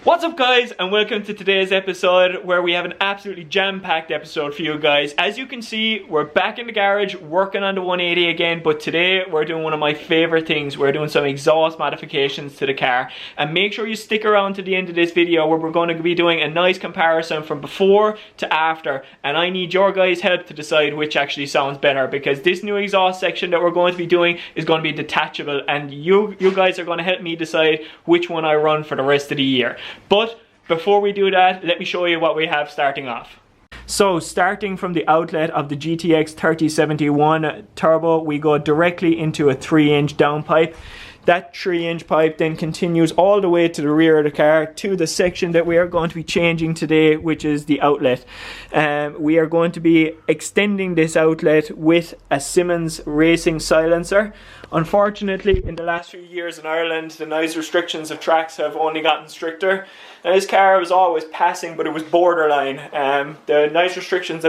What's up guys, and welcome to today's episode where we have an absolutely jam-packed episode for you guys. As you can see, we're back in the garage working on the 180 again, but today we're doing one of my favorite things. We're doing some exhaust modifications to the car, and make sure you stick around to the end of this video where we're going to be doing a nice comparison from before to after, and I need your guys' help to decide which actually sounds better, because this new exhaust section that we're going to be doing is going to be detachable, and you guys are going to help me decide which one I run for the rest of the year. But before we do that, let me show you what we have starting off. So starting from the outlet of the GTX 3071 Turbo, we go directly into a 3-inch downpipe. That 3-inch pipe then continues all the way to the rear of the car to the section that we are going to be changing today, which is the outlet. We are going to be extending this outlet with a Simmons racing silencer. Unfortunately, in the last few years in Ireland, the noise restrictions of tracks have only gotten stricter. And this car was always passing, but it was borderline. The noise restrictions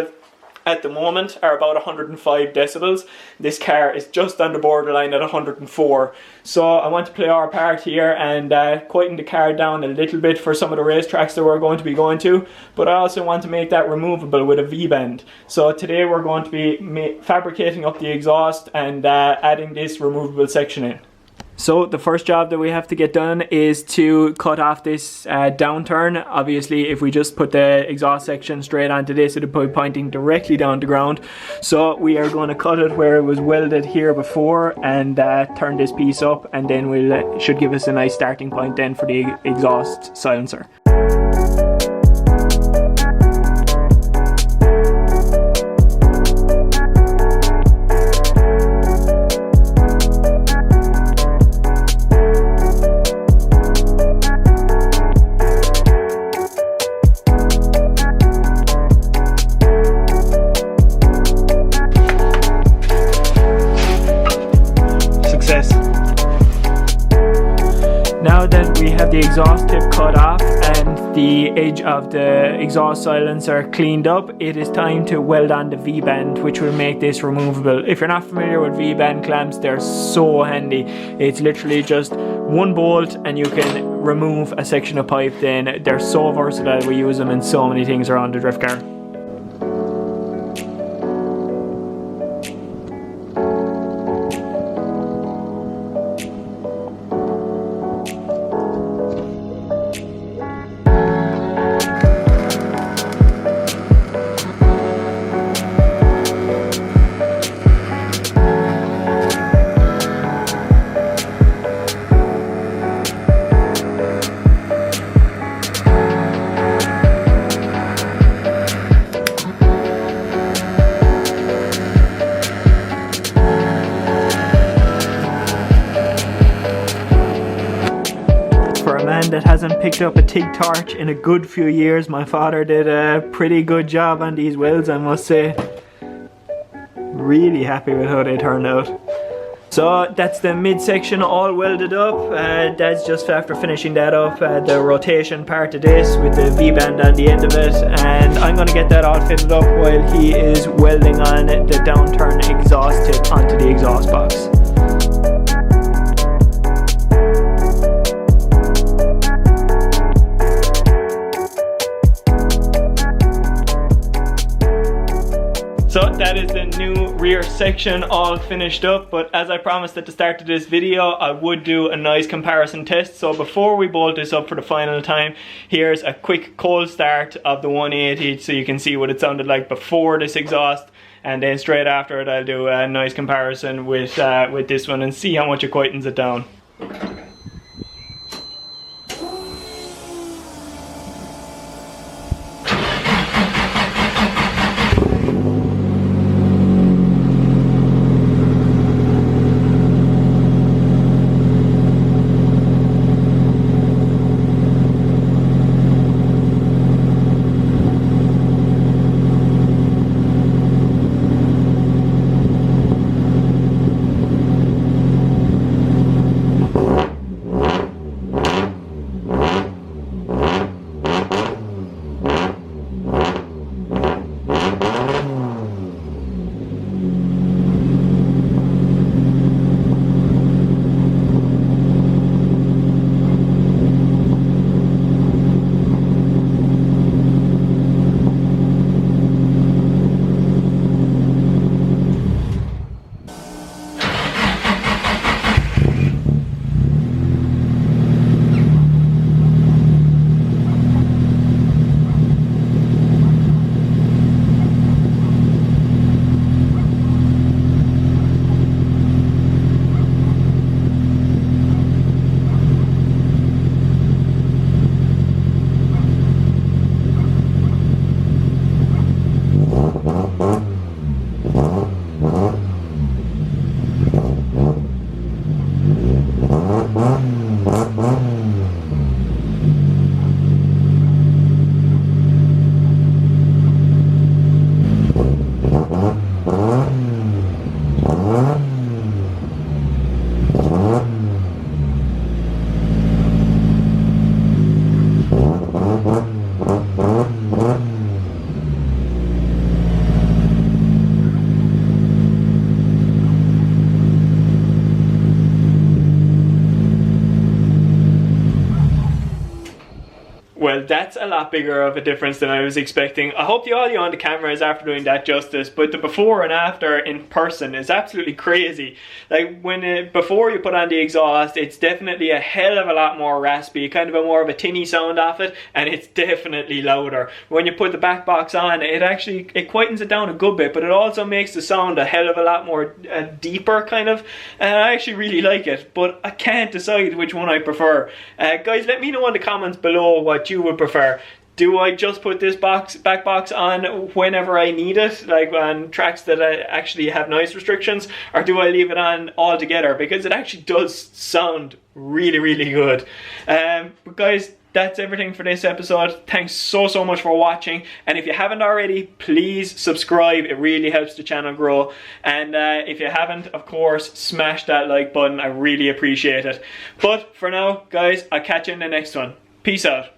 at the moment are about 105 decibels. This car is just on the borderline at 104. So I want to play our part here and quieten the car down a little bit for some of the racetracks that we're going to be going to, but I also want to make that removable with a V-bend. So today we're going to be fabricating up the exhaust and adding this removable section in. So the first job that we have to get done is to cut off this downturn. Obviously, if we just put the exhaust section straight onto this, it would be pointing directly down the ground. So we are going to cut it where it was welded here before and turn this piece up, and then we'll should give us a nice starting point then for the exhaust silencer. Now that we have the exhaust tip cut off and the edge of the exhaust silencer cleaned up, it is time to weld on the V-bend, which will make this removable. If you're not familiar with V-bend clamps, they're so handy. It's literally just one bolt and you can remove a section of pipe. Then they're so versatile, we use them in so many things around the drift car. That hasn't picked up a TIG torch in a good few years. My father did a pretty good job on these welds, I must say. Really happy with how they turned out. So that's the midsection all welded up. That's just after finishing that up, the rotation part of this with the V-bend on the end of it, and I'm going to get that all fitted up while he is welding on the downturn exhaust tip onto the exhaust box. So that is the new rear section all finished up, but as I promised at the start of this video, I would do a nice comparison test. So before we bolt this up for the final time, here's a quick cold start of the 180 so you can see what it sounded like before this exhaust, and then straight after it I'll do a nice comparison with this one and see how much it quietens it down. Well, that's a lot bigger of a difference than I was expecting. I hope the audio on the camera is after doing that justice, but the before and after in person is absolutely crazy. Like before you put on the exhaust, it's definitely a hell of a lot more raspy, kind of a more of a tinny sound off it, and it's definitely louder. When you put the back box on, it quietens it down a good bit, but it also makes the sound a hell of a lot more deeper kind of, and I actually really like it, but I can't decide which one I prefer. Guys, let me know in the comments below what you would prefer. Do I just put this back box on whenever I need it, like on tracks that I actually have noise restrictions, or do I leave it on altogether? Because it actually does sound really, really good. But guys, that's everything for this episode. Thanks so much for watching, and if you haven't already, please subscribe. It really helps the channel grow, and if you haven't, of course, smash that like button. I really appreciate it. But for now, guys, I'll catch you in the next one. Peace out.